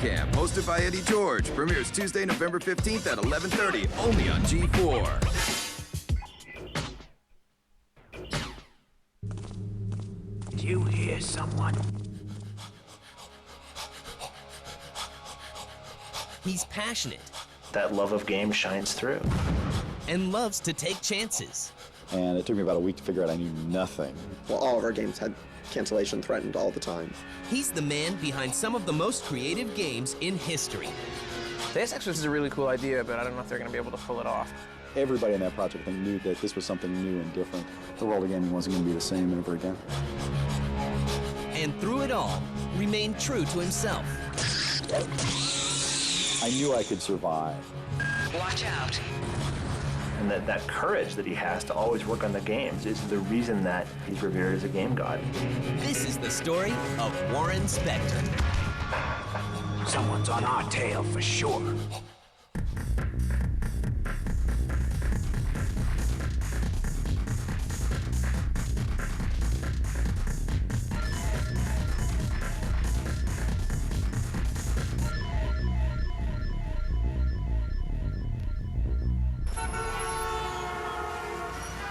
Camp, hosted by Eddie George. Premieres Tuesday, November 15th at 11:30, only on G4. Did you hear someone? He's passionate. That love of games shines through. And loves to take chances. And it took me about a week to figure out I knew nothing. Well, all of our games had cancellation threatened all the time. He's the man behind some of the most creative games in history. The SX is a really cool idea, but I don't know if they're going to be able to pull it off. Everybody in that project, I think, knew that this was something new and different. The world of gaming wasn't going to be the same ever again. And through it all, remained true to himself. I knew I could survive. Watch out. And that courage that he has to always work on the games is the reason that he's revered as a game god. This is the story of Warren Spector. Someone's on our tail for sure.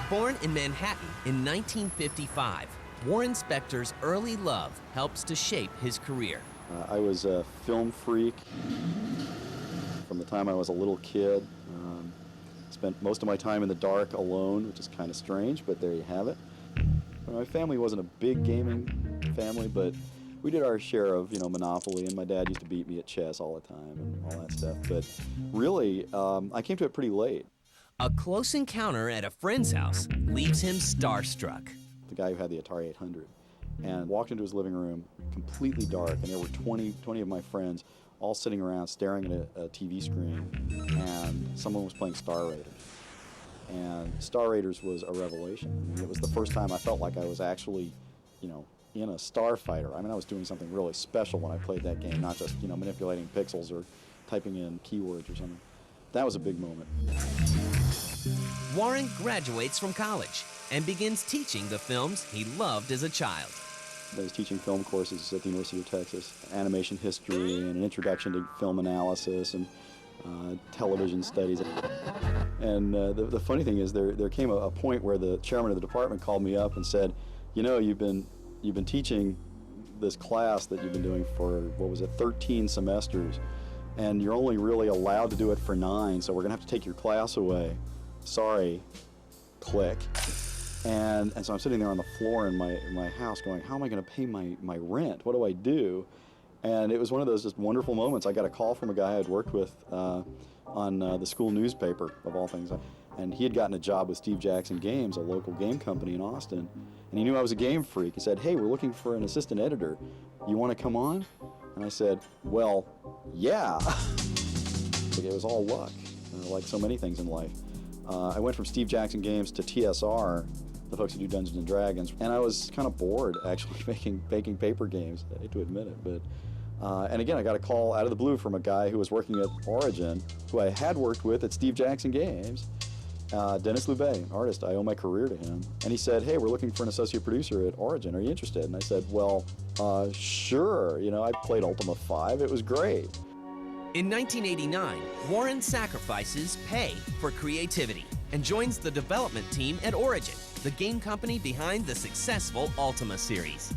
Born in Manhattan in 1955, Warren Spector's early love helps to shape his career. I was a film freak from the time I was a little kid. Spent most of my time in the dark alone, which is kind of strange, but there you have it. My family wasn't a big gaming family, but we did our share of, Monopoly, and my dad used to beat me at chess all the time and all that stuff. But really, I came to it pretty late. A close encounter at a friend's house leaves him starstruck. The guy who had the Atari 800, and walked into his living room, completely dark, and there were 20 of my friends all sitting around staring at a TV screen, and someone was playing Star Raiders. And Star Raiders was a revelation. I mean, it was the first time I felt like I was actually, in a starfighter. I mean, I was doing something really special when I played that game, not just, manipulating pixels or typing in keywords or something. That was a big moment. Warren graduates from college and begins teaching the films he loved as a child. I was teaching film courses at the University of Texas, animation history and an introduction to film analysis and television studies. And the funny thing is there came a point where the chairman of the department called me up and said, you've been teaching this class that you've been doing for, 13 semesters, and you're only really allowed to do it for 9, so we're going to have to take your class away. Sorry, click. And so I'm sitting there on the floor in my house going, how am I going to pay my rent? What do I do? And it was one of those just wonderful moments. I got a call from a guy I'd worked with on the school newspaper, of all things. And he had gotten a job with Steve Jackson Games, a local game company in Austin. And he knew I was a game freak. He said, hey, we're looking for an assistant editor. You want to come on? And I said, well, yeah. It was all luck, like so many things in life. I went from Steve Jackson Games to TSR, the folks who do Dungeons and Dragons, and I was kind of bored actually making paper games. I hate to admit it, but and again I got a call out of the blue from a guy who was working at Origin, who I had worked with at Steve Jackson Games, Dennis Loubet, an artist. I owe my career to him, and he said, "Hey, we're looking for an associate producer at Origin. Are you interested?" And I said, "Well, sure. I played Ultima 5. It was great." In 1989, Warren sacrifices pay for creativity and joins the development team at Origin, the game company behind the successful Ultima series.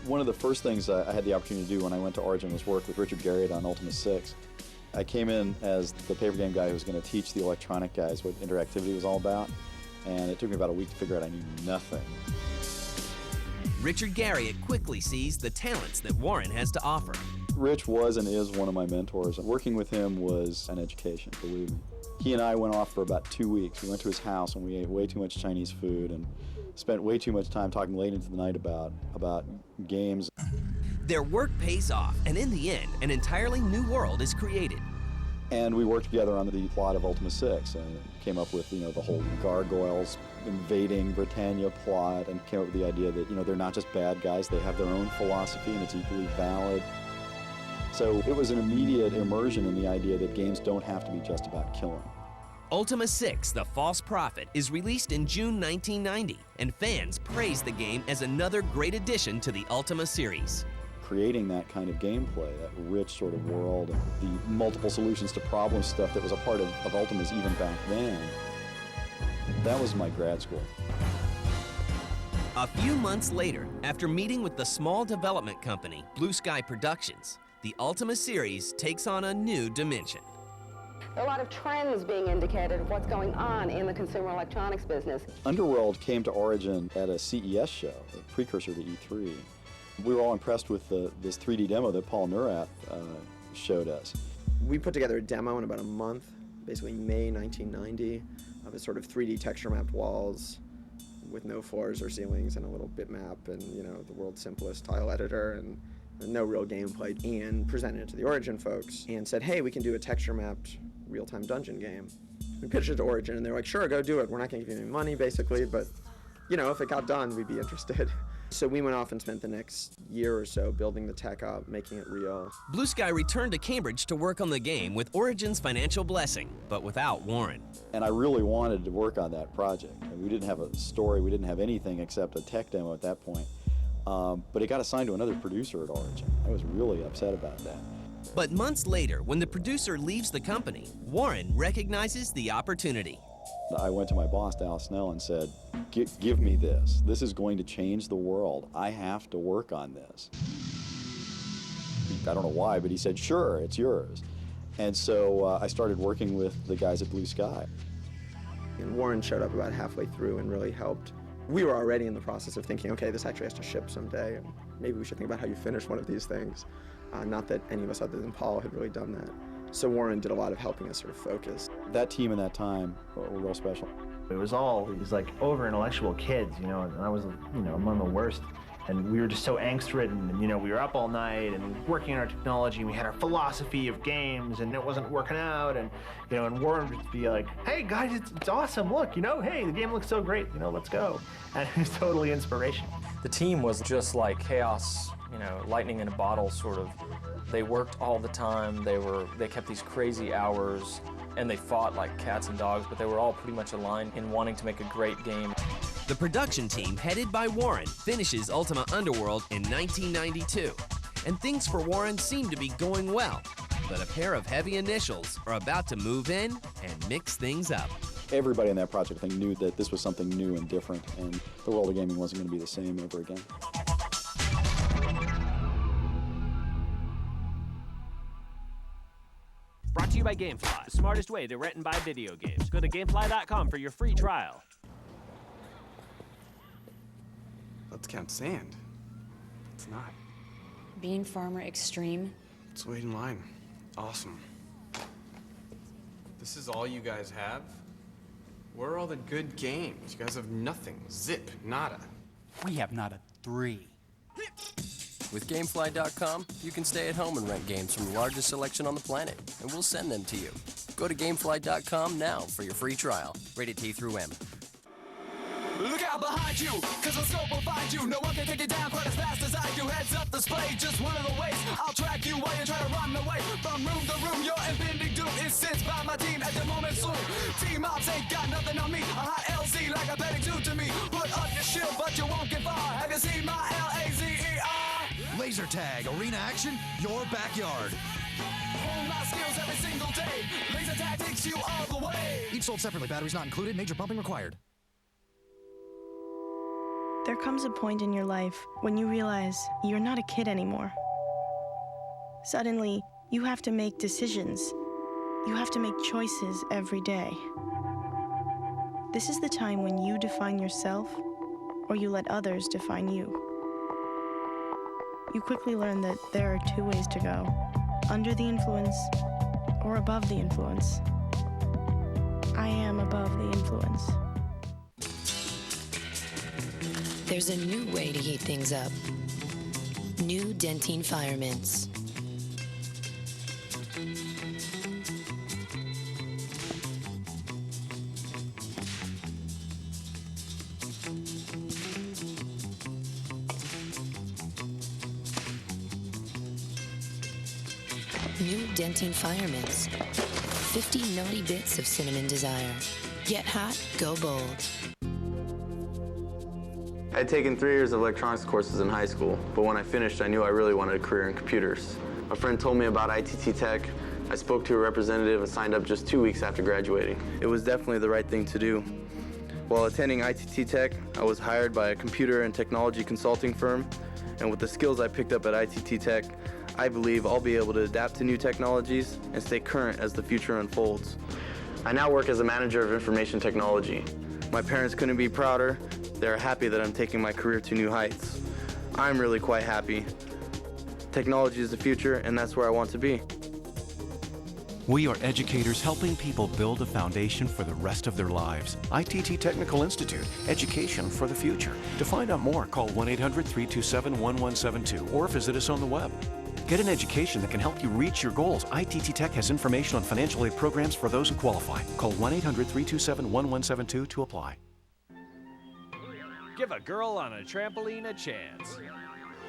One of the first things I had the opportunity to do when I went to Origin was work with Richard Garriott on Ultima 6. I came in as the paper game guy who was going to teach the electronic guys what interactivity was all about, and it took me about a week to figure out I knew nothing. Richard Garriott quickly sees the talents that Warren has to offer. Rich was and is one of my mentors. Working with him was an education, believe me. He and I went off for about 2 weeks. We went to his house and we ate way too much Chinese food and spent way too much time talking late into the night about games. Their work pays off, and in the end, an entirely new world is created. And we worked together on the plot of Ultima 6 and came up with, the whole gargoyles invading Britannia plot, and came up with the idea that, they're not just bad guys, they have their own philosophy and it's equally valid. So it was an immediate immersion in the idea that games don't have to be just about killing. Ultima 6, The False Prophet, is released in June 1990, and fans praise the game as another great addition to the Ultima series. creating that kind of gameplay, that rich sort of world, and the multiple solutions to problem stuff that was a part of Ultima's even back then. That was my grad school. A few months later, after meeting with the small development company, Blue Sky Productions, the Ultima series takes on a new dimension. There are a lot of trends being indicated of what's going on in the consumer electronics business. Underworld came to Origin at a CES show, a precursor to E3. We were all impressed with this 3D demo that Paul Neurath showed us. We put together a demo in about a month, basically May 1990, of a sort of 3D texture mapped walls with no floors or ceilings and a little bitmap and, you know, the world's simplest tile editor and no real gameplay, and presented it to the Origin folks and said, hey, we can do a texture mapped real-time dungeon game. We pitched it to Origin and they were like, sure, go do it. We're not gonna give you any money, basically, but, you know, if it got done, we'd be interested. So we went off and spent the next year or so building the tech up, making it real. Blue Sky returned to Cambridge to work on the game with Origin's financial blessing, but without Warren. And I really wanted to work on that project. And we didn't have a story, we didn't have anything except a tech demo at that point. But it got assigned to another producer at Origin. I was really upset about that. But months later, when the producer leaves the company, Warren recognizes the opportunity. I went to my boss, Al Snell, and said, give me this. This is going to change the world. I have to work on this. I don't know why, but he said, sure, it's yours. And so I started working with the guys at Blue Sky. And Warren showed up about halfway through and really helped. We were already in the process of thinking, okay, this actually has to ship someday, and maybe we should think about how you finish one of these things. Not that any of us other than Paul had really done that. So Warren did a lot of helping us sort of focus. That team in that time were real special. It was all these like over-intellectual kids, you know, and I was, you know, among the worst. And we were just so angst-ridden, and, you know, we were up all night and working on our technology, and we had our philosophy of games, and it wasn't working out, and, you know, and Warren would be like, hey, guys, it's awesome, look, you know, hey, the game looks so great, you know, let's go. And it was totally inspirational. The team was just like chaos, you know, lightning in a bottle, sort of. They worked all the time, they kept these crazy hours, and they fought like cats and dogs, but they were all pretty much aligned in wanting to make a great game. The production team, headed by Warren, finishes Ultima Underworld in 1992. And things for Warren seem to be going well. But a pair of heavy initials are about to move in and mix things up. Everybody in that project, I think, knew that this was something new and different, and the world of gaming wasn't going to be the same ever again. Brought to you by GameFly, the smartest way to rent and buy video games. Go to gamefly.com for your free trial. Let's count sand. It's not. Being farmer extreme. Let's wait in line. Awesome. This is all you guys have? Where are all the good games? You guys have nothing. Zip. Nada. We have not a 3. With Gamefly.com, you can stay at home and rent games from the largest selection on the planet, and we'll send them to you. Go to Gamefly.com now for your free trial. Rated T through M. Look out behind you, cause the scope will find you. No one can take it down quite as fast as I do. Heads up display, just one of the ways I'll track you while you try to run away. From room to room, your impending doom is sensed by my team at the moment soon. Team ops ain't got nothing on me. A hot LZ like a petting zoo to me. Put up your shield, but you won't get far. Have you seen my LAZER? Laser tag, arena action, your backyard. Hone my skills every single day. Laser tag takes you all the way. Each sold separately, batteries not included, major pumping required. There comes a point in your life when you realize you're not a kid anymore. Suddenly, you have to make decisions. You have to make choices every day. This is the time when you define yourself, or you let others define you. You quickly learn that there are 2 ways to go: under the influence or above the influence. I am above the influence. There's a new way to heat things up. New Dentine Fire Mints. New Dentine Fire Mints. 50 naughty bits of cinnamon desire. Get hot, go bold. I had taken 3 years of electronics courses in high school, but when I finished, I knew I really wanted a career in computers. A friend told me about ITT Tech. I spoke to a representative and signed up just 2 weeks after graduating. It was definitely the right thing to do. While attending ITT Tech, I was hired by a computer and technology consulting firm, and with the skills I picked up at ITT Tech, I believe I'll be able to adapt to new technologies and stay current as the future unfolds. I now work as a manager of information technology. My parents couldn't be prouder. They're happy that I'm taking my career to new heights. I'm really quite happy. Technology is the future, and that's where I want to be. We are educators helping people build a foundation for the rest of their lives. ITT Technical Institute, education for the future. To find out more, call 1-800-327-1172 or visit us on the web. Get an education that can help you reach your goals. ITT Tech has information on financial aid programs for those who qualify. Call 1-800-327-1172 to apply. Give a girl on a trampoline a chance.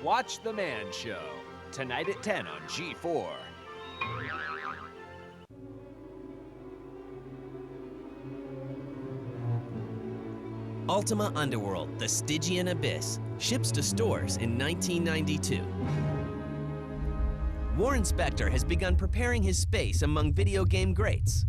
Watch The Man Show, tonight at 10 on G4. Ultima Underworld, The Stygian Abyss, ships to stores in 1992. Warren Spector has begun preparing his space among video game greats.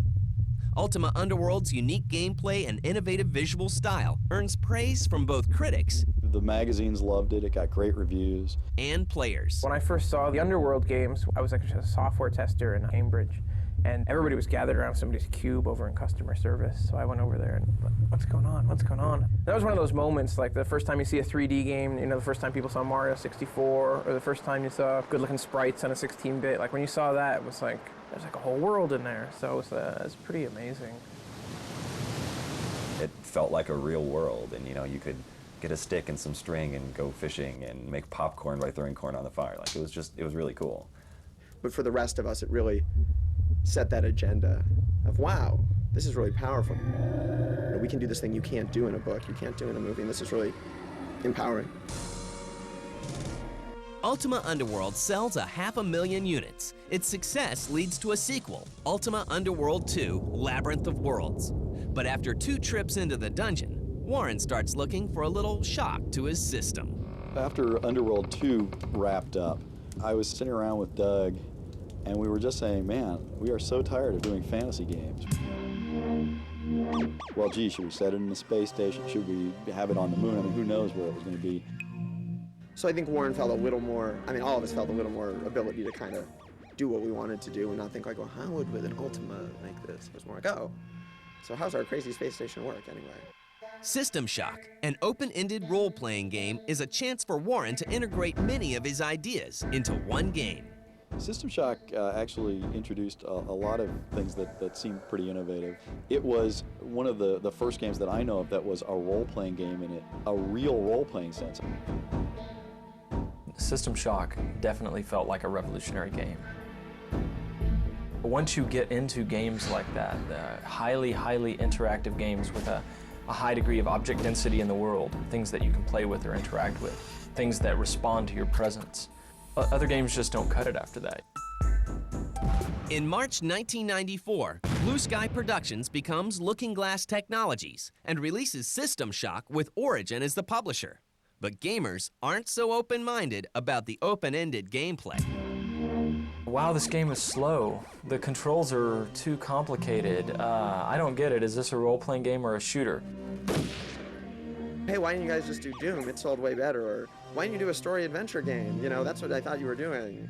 Ultima Underworld's unique gameplay and innovative visual style earns praise from both critics The magazines loved it. It got great reviews. and players. When I first saw the Underworld games, I was actually a software tester in Cambridge, and everybody was gathered around somebody's cube over in customer service. So I went over there and, what's going on? What's going on? That was one of those moments, like the first time you see a 3D game, you know, the first time people saw Mario 64, or the first time you saw good-looking sprites on a 16-bit. Like when you saw that, it was like, there's like a whole world in there. So it was pretty amazing. It felt like a real world, and you know, you could get a stick and some string and go fishing and make popcorn by throwing corn on the fire. Like it was really cool. But for the rest of us, it really set that agenda of, wow, this is really powerful. You know, we can do this thing you can't do in a book, you can't do in a movie, and this is really empowering. Ultima Underworld sells 500,000 units. Its success leads to a sequel, Ultima Underworld 2: Labyrinth of Worlds. But after 2 trips into the dungeon, Warren starts looking for a little shock to his system. After Underworld 2 wrapped up, I was sitting around with Doug, and we were just saying, man, we are so tired of doing fantasy games. Well, gee, should we set it in the space station? Should we have it on the moon? I mean, who knows where it was going to be? So I think Warren felt a little more, I mean, all of us felt a little more ability to kind of do what we wanted to do and not think like, well, how would with an Ultima make this? It was more like, oh, so how's our crazy space station work anyway? System Shock, an open-ended role-playing game, is a chance for Warren to integrate many of his ideas into one game. System Shock actually introduced a lot of things that seemed pretty innovative. It was one of the first games that I know of that was a role-playing game in it, a real role-playing sense. System Shock definitely felt like a revolutionary game. Once you get into games like that, highly interactive games with a high degree of object density in the world, things that you can play with or interact with, things that respond to your presence, other games just don't cut it after that. In March 1994, Blue Sky Productions becomes Looking Glass Technologies and releases System Shock with Origin as the publisher. But gamers aren't so open-minded about the open-ended gameplay. Wow, this game is slow. The controls are too complicated. I don't get it. Is this a role-playing game or a shooter? Hey, why didn't you guys just do Doom? It sold way better. Or why didn't you do a story adventure game? You know, that's what I thought you were doing.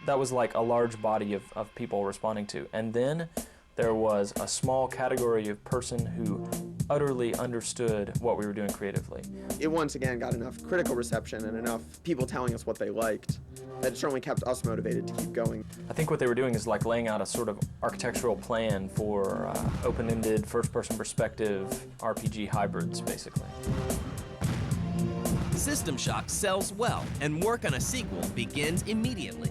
That was like a large body of people responding to. And then there was a small category of person who utterly understood what we were doing creatively. It once again got enough critical reception and enough people telling us what they liked that it certainly kept us motivated to keep going. I think what they were doing is like laying out a sort of architectural plan for open-ended, first-person perspective RPG hybrids, basically. System Shock sells well, and work on a sequel begins immediately.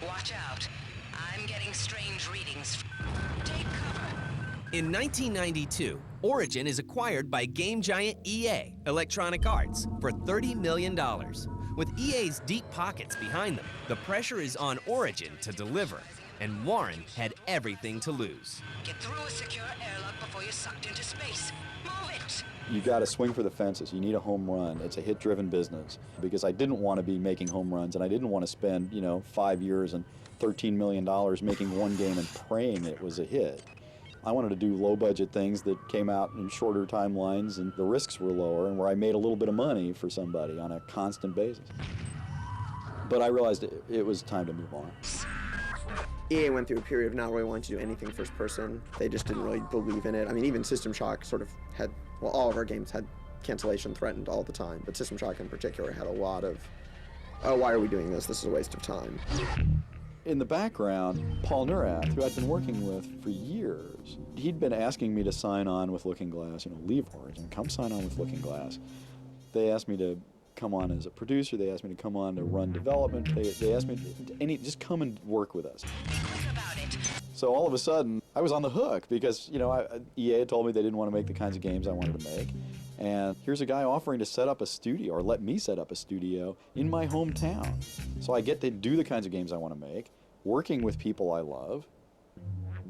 Watch out. I'm getting strange readings. Take cover. In 1992, Origin is acquired by game giant EA, Electronic Arts, for $30 million. With EA's deep pockets behind them, the pressure is on Origin to deliver. and Warren had everything to lose. Get through a secure airlock before you're sucked into space. Move it! You got to swing for the fences. You need a home run. It's a hit-driven business because I didn't want to be making home runs, and I didn't want to spend, 5 years and $13 million making one game and praying it was a hit. I wanted to do low-budget things that came out in shorter timelines, and the risks were lower, and where I made a little bit of money for somebody on a constant basis. But I realized it was time to move on. EA went through a period of not really wanting to do anything first person. They just didn't really believe in it. I mean, even System Shock sort of had, well, all of our games had cancellation threatened all the time, but System Shock in particular had a lot of, oh, why are we doing this? This is a waste of time. In the background, Paul Neurath, who I'd been working with for years, he'd been asking me to sign on with Looking Glass, leave Origin, come sign on with Looking Glass. They asked me to come on as a producer, they asked me to come on to run development, they asked me to just come and work with us. So all of a sudden, I was on the hook because, EA had told me they didn't want to make the kinds of games I wanted to make. And here's a guy offering to set up a studio, or let me set up a studio, in my hometown. So I get to do the kinds of games I want to make, working with people I love.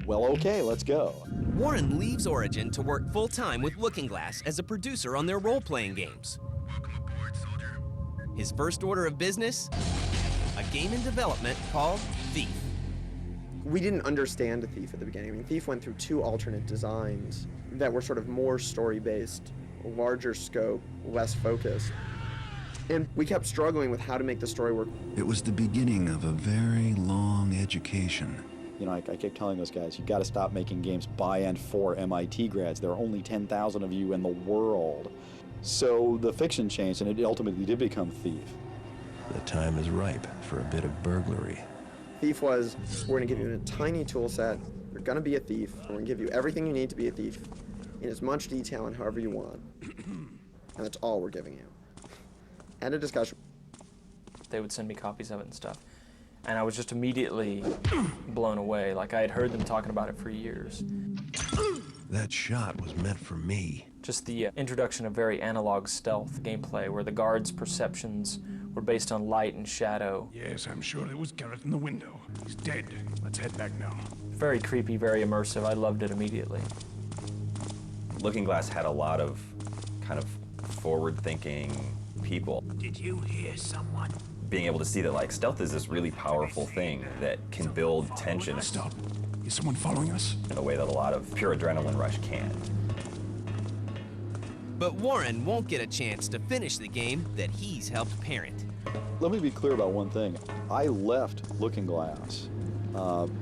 Well, okay, let's go. Warren leaves Origin to work full-time with Looking Glass as a producer on their role-playing games. His first order of business? A game in development called Thief. We didn't understand Thief at the beginning. I mean, Thief went through 2 alternate designs that were sort of more story-based, larger scope, less focused. And we kept struggling with how to make the story work. It was the beginning of a very long education. I kept telling those guys, you got to stop making games by and for MIT grads. There are only 10,000 of you in the world. So the fiction changed, and it ultimately did become Thief. The time is ripe for a bit of burglary. Thief was, we're going to give you a tiny tool set, you're going to be a thief, we're going to give you everything you need to be a thief, in as much detail and however you want. And that's all we're giving you. Had a discussion. They would send me copies of it and stuff. And I was just immediately blown away. Like, I had heard them talking about it for years. That shot was meant for me. Just the introduction of very analog stealth gameplay, where the guards' perceptions were based on light and shadow. Yes, I'm sure it was Garrett in the window. He's dead. Let's head back now. Very creepy, very immersive. I loved it immediately. Looking Glass had a lot of kind of forward-thinking people. Did you hear someone? Being able to see that, like, stealth is this really powerful thing that can build tension. Stop. Is someone following us? In a way that a lot of pure adrenaline rush can't. But Warren won't get a chance to finish the game that he's helped parent. Let me be clear about one thing. I left Looking Glass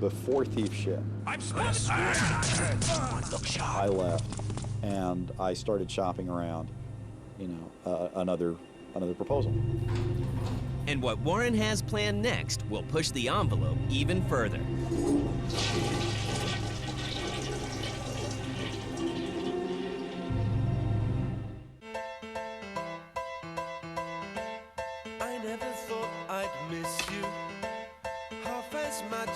before Thief shipped. I left, and I started shopping around, another proposal. And what Warren has planned next will push the envelope even further. I never thought I'd miss you half as much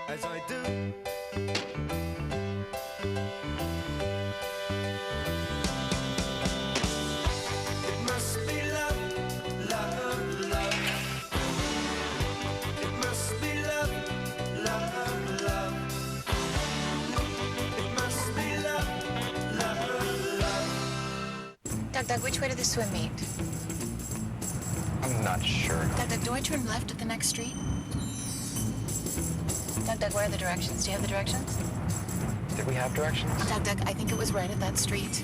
as I do. It must be love, love, love. It must be love, love, love. It must be love, love, love. Doug, which way did the swim meet? I'm not sure. Doug, do I turn left at the next street? Doug, where are the directions? Do you have the directions? Did we have directions? Doug, I think it was right at that street.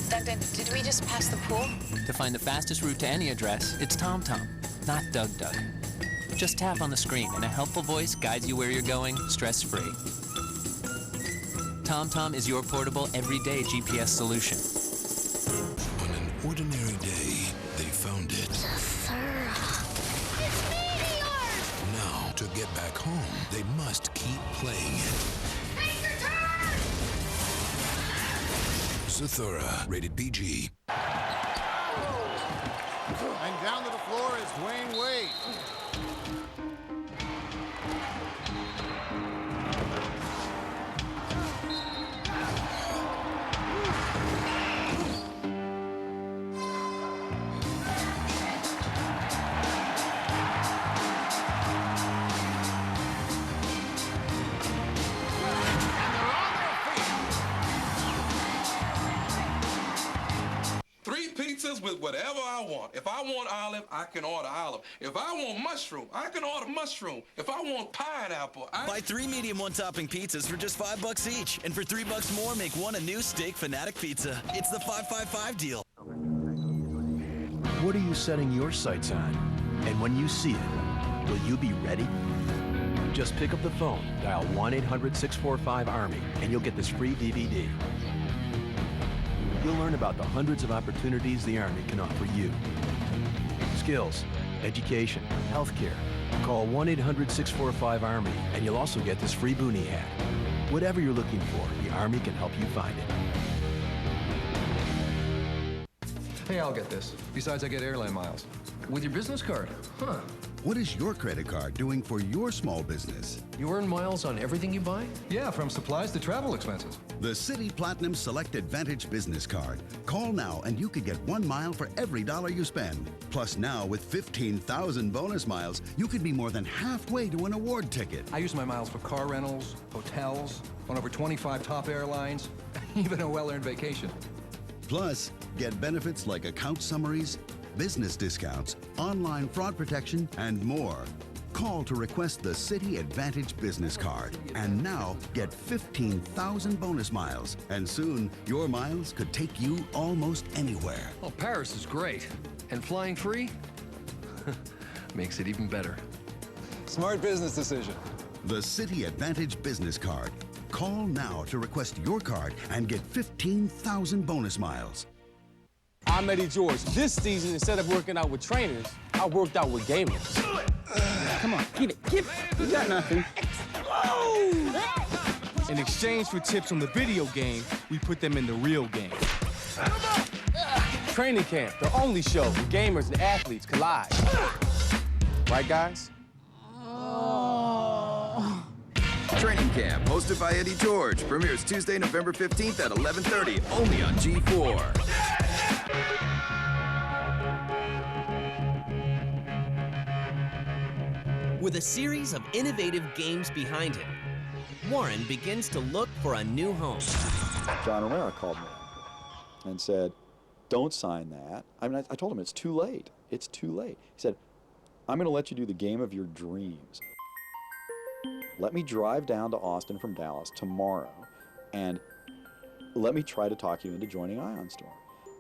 Doug, did we just pass the pool? To find the fastest route to any address, it's TomTom, not Doug. Just tap on the screen and a helpful voice guides you where you're going, stress-free. TomTom is your portable, everyday GPS solution. On an ordinary day, they found it. Now, to get back home, they must keep playing it. Zathura, rated PG. And down to the floor is Dwayne Wade. want. If I want olive, I can order olive. If I want mushroom, I can order mushroom. If I want pineapple, Buy 3 medium one-topping pizzas for just $5 each. And for $3 more, make one a new steak fanatic pizza. It's the 5-5-5 deal. What are you setting your sights on? And when you see it, will you be ready? Just pick up the phone, dial 1-800-645-ARMY, and you'll get this free DVD. You'll learn about the hundreds of opportunities the Army can offer you. Skills, education, healthcare. Call 1-800-645-ARMY, and you'll also get this free boonie hat. Whatever you're looking for, the Army can help you find it. Hey, I'll get this. Besides, I get airline miles. With your business card. Huh. What is your credit card doing for your small business? You earn miles on everything you buy? Yeah, from supplies to travel expenses. The Citi Platinum Select Advantage Business Card. Call now and you could get 1 mile for every dollar you spend. Plus now, with 15,000 bonus miles, you could be more than halfway to an award ticket. I use my miles for car rentals, hotels, on over 25 top airlines, even a well-earned vacation. Plus, get benefits like account summaries, business discounts, online fraud protection, and more. Call to request the Citi Advantage Business Card. And now, get 15,000 bonus miles. And soon, your miles could take you almost anywhere. Oh, Paris is great. And flying free? Makes it even better. Smart business decision. The Citi Advantage Business Card. Call now to request your card and get 15,000 bonus miles. I'm Eddie George. This season, instead of working out with trainers, I worked out with gamers. Come on, give it. You got nothing. In exchange for tips on the video game, we put them in the real game. Training Camp, the only show where gamers and athletes collide. Right, guys? Training Camp, hosted by Eddie George, premieres Tuesday, November 15th at 11:30, only on G4. With a series of innovative games behind him, Warren begins to look for a new home. John O'Mara called me and said, don't sign that. I mean, I told him it's too late. It's too late. He said, I'm going to let you do the game of your dreams. Let me drive down to Austin from Dallas tomorrow and let me try to talk you into joining Ion Storm.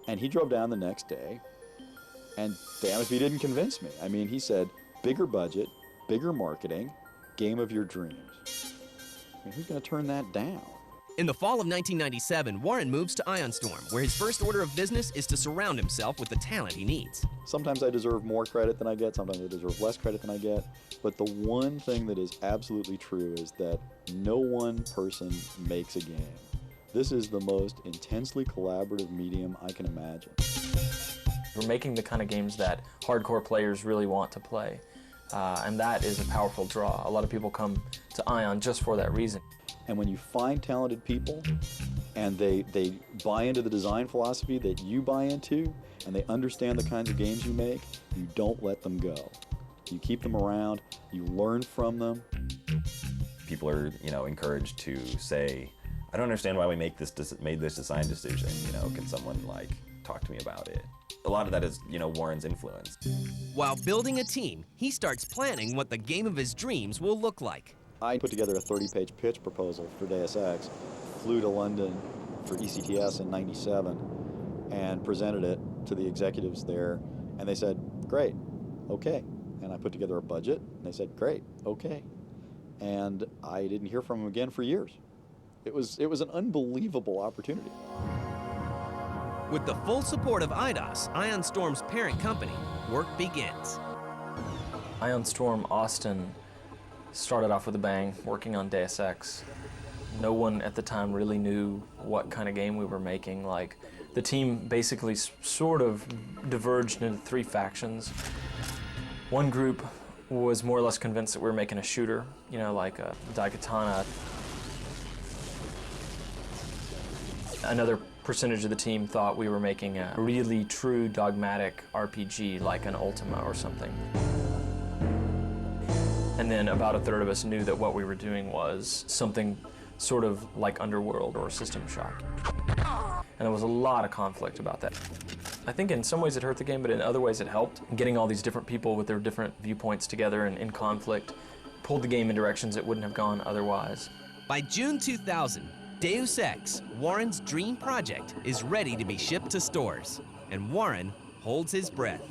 And he drove down the next day, and damn if he didn't convince me. I mean, he said, bigger budget, bigger marketing, game of your dreams. I mean, who's going to turn that down? In the fall of 1997, Warren moves to Ion Storm, where his first order of business is to surround himself with the talent he needs. Sometimes I deserve more credit than I get, sometimes I deserve less credit than I get, but the one thing that is absolutely true is that no one person makes a game. This is the most intensely collaborative medium I can imagine. We're making the kind of games that hardcore players really want to play, and that is a powerful draw. A lot of people come to Ion just for that reason. And when you find talented people and they buy into the design philosophy that you buy into and they understand the kinds of games you make, you don't let them go. You keep them around, you learn from them. People are, encouraged to say, I don't understand why we made this design decision. Can someone talk to me about it? A lot of that is, Warren's influence. While building a team, he starts planning what the game of his dreams will look like. I put together a 30-page pitch proposal for Deus Ex, flew to London for ECTS in '97, and presented it to the executives there, and they said, great, okay. And I put together a budget, and they said, great, okay. And I didn't hear from them again for years. It was an unbelievable opportunity. With the full support of IDOS, Ion Storm's parent company, work begins. Ion Storm Austin started off with a bang, working on Deus Ex. No one at the time really knew what kind of game we were making. The team basically sort of diverged into 3 factions. One group was more or less convinced that we were making a shooter, like a Daikatana. Another percentage of the team thought we were making a really true dogmatic RPG, like an Ultima or something. And then about a third of us knew that what we were doing was something sort of like Underworld or System Shock. And there was a lot of conflict about that. I think in some ways it hurt the game, but in other ways it helped. Getting all these different people with their different viewpoints together and in conflict pulled the game in directions it wouldn't have gone otherwise. By June 2000, Deus Ex, Warren's dream project, is ready to be shipped to stores, and Warren holds his breath.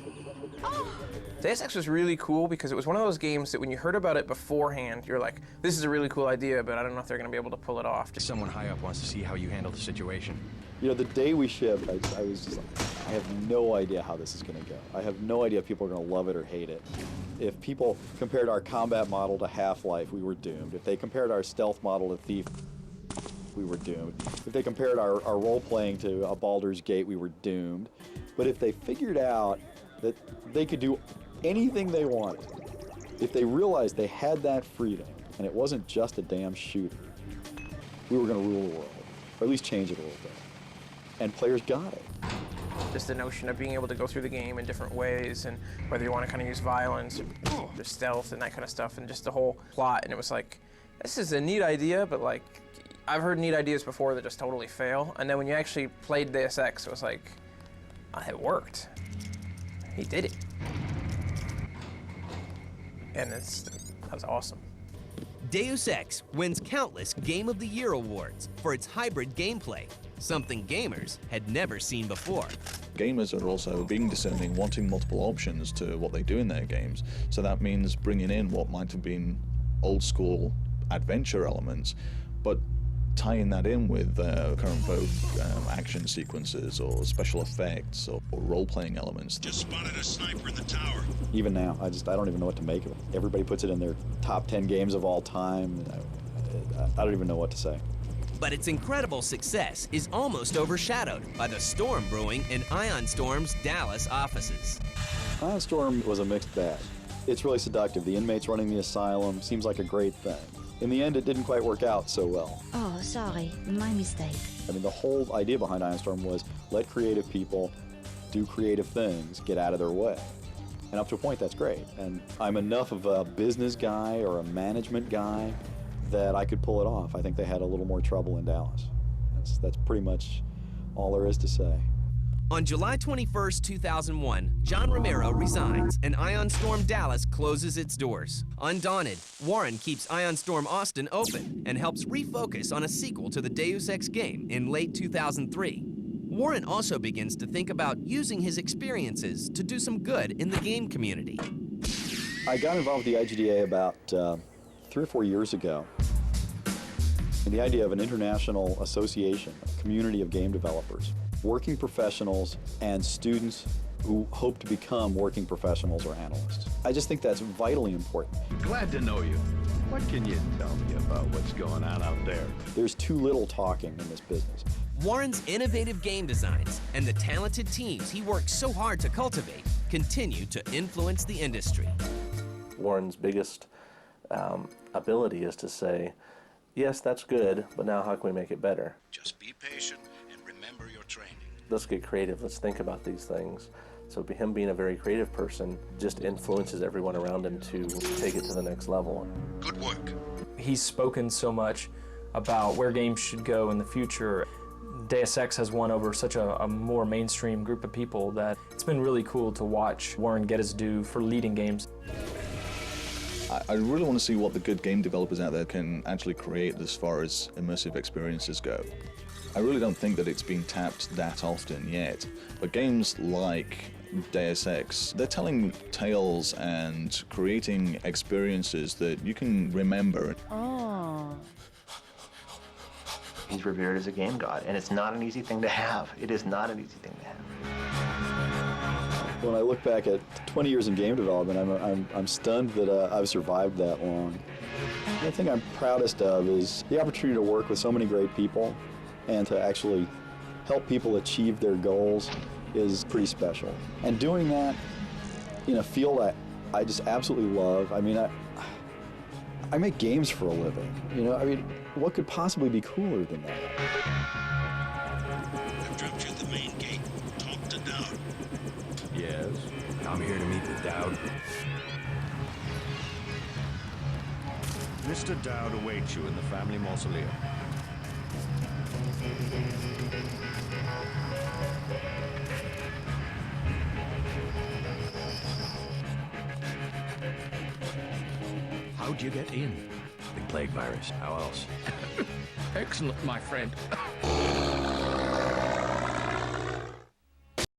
Deus Ex was really cool because it was one of those games that when you heard about it beforehand, you're like, this is a really cool idea, but I don't know if they're going to be able to pull it off. Someone high up wants to see how you handle the situation. You know, the day we shipped, I was just like, I have no idea how this is going to go. I have no idea if people are going to love it or hate it. If people compared our combat model to Half-Life, we were doomed. If they compared our stealth model to Thief, we were doomed. If they compared our role-playing to a Baldur's Gate, we were doomed. But if they figured out that they could do anything they wanted, if they realized they had that freedom, and it wasn't just a damn shooter, we were going to rule the world, or at least change it a little bit. And players got it. Just the notion of being able to go through the game in different ways, and whether you want to kind of use violence or stealth and that kind of stuff, and just the whole plot. And it was like, this is a neat idea, but like, I've heard neat ideas before that just totally fail. And then when you actually played Deus Ex, it was like, oh, it worked. He did it. And that was awesome. Deus Ex wins countless Game of the Year awards for its hybrid gameplay, something gamers had never seen before. Gamers are also being discerning, wanting multiple options to what they do in their games. So that means bringing in what might have been old school adventure elements, but tying that in with current both action sequences or special effects or role-playing elements. Just spotted a sniper in the tower. Even now, I don't even know what to make of it. Everybody puts it in their top 10 games of all time. I don't even know what to say. But its incredible success is almost overshadowed by the storm brewing in Ion Storm's Dallas offices. Ion Storm was a mixed bag. It's really seductive. The inmates running the asylum seems like a great thing. In the end, it didn't quite work out so well. Oh, sorry, my mistake. I mean, the whole idea behind Ion Storm was let creative people do creative things, get out of their way. And up to a point, that's great. And I'm enough of a business guy or a management guy that I could pull it off. I think they had a little more trouble in Dallas. That's pretty much all there is to say. On July 21st, 2001, John Romero resigns and Ion Storm Dallas closes its doors. Undaunted, Warren keeps Ion Storm Austin open and helps refocus on a sequel to the Deus Ex game in late 2003. Warren also begins to think about using his experiences to do some good in the game community. I got involved with the IGDA about 3 or 4 years ago. And the idea of an international association, a community of game developers, working professionals and students who hope to become working professionals or analysts. I just think that's vitally important. Glad to know you. What can you tell me about what's going on out there? There's too little talking in this business. Warren's innovative game designs and the talented teams he worked so hard to cultivate continue to influence the industry. Warren's biggest ability is to say, yes, that's good, but now how can we make it better? Just be patient and remember your training. Let's get creative. Let's think about these things. So him being a very creative person just influences everyone around him to take it to the next level. Good work. He's spoken so much about where games should go in the future. Deus Ex has won over such a more mainstream group of people that it's been really cool to watch Warren get his due for leading games. I really want to see what the good game developers out there can actually create as far as immersive experiences go. I really don't think that it's been tapped that often yet, but games like Deus Ex, they're telling tales and creating experiences that you can remember. Oh. He's revered as a game god, and it's not an easy thing to have. It is not an easy thing to have. When I look back at 20 years in game development, I'm stunned that I've survived that long. The thing I'm proudest of is the opportunity to work with so many great people and to actually help people achieve their goals is pretty special. And doing that in a field I just absolutely love. I mean, I make games for a living. You know, I mean, what could possibly be cooler than that? I've dropped you at the main gate. Talk to Dowd. Yes, I'm here to meet with Dowd. Mr. Dowd awaits you in the family mausoleum. How'd you get in? The plague virus. How else? Excellent, my friend.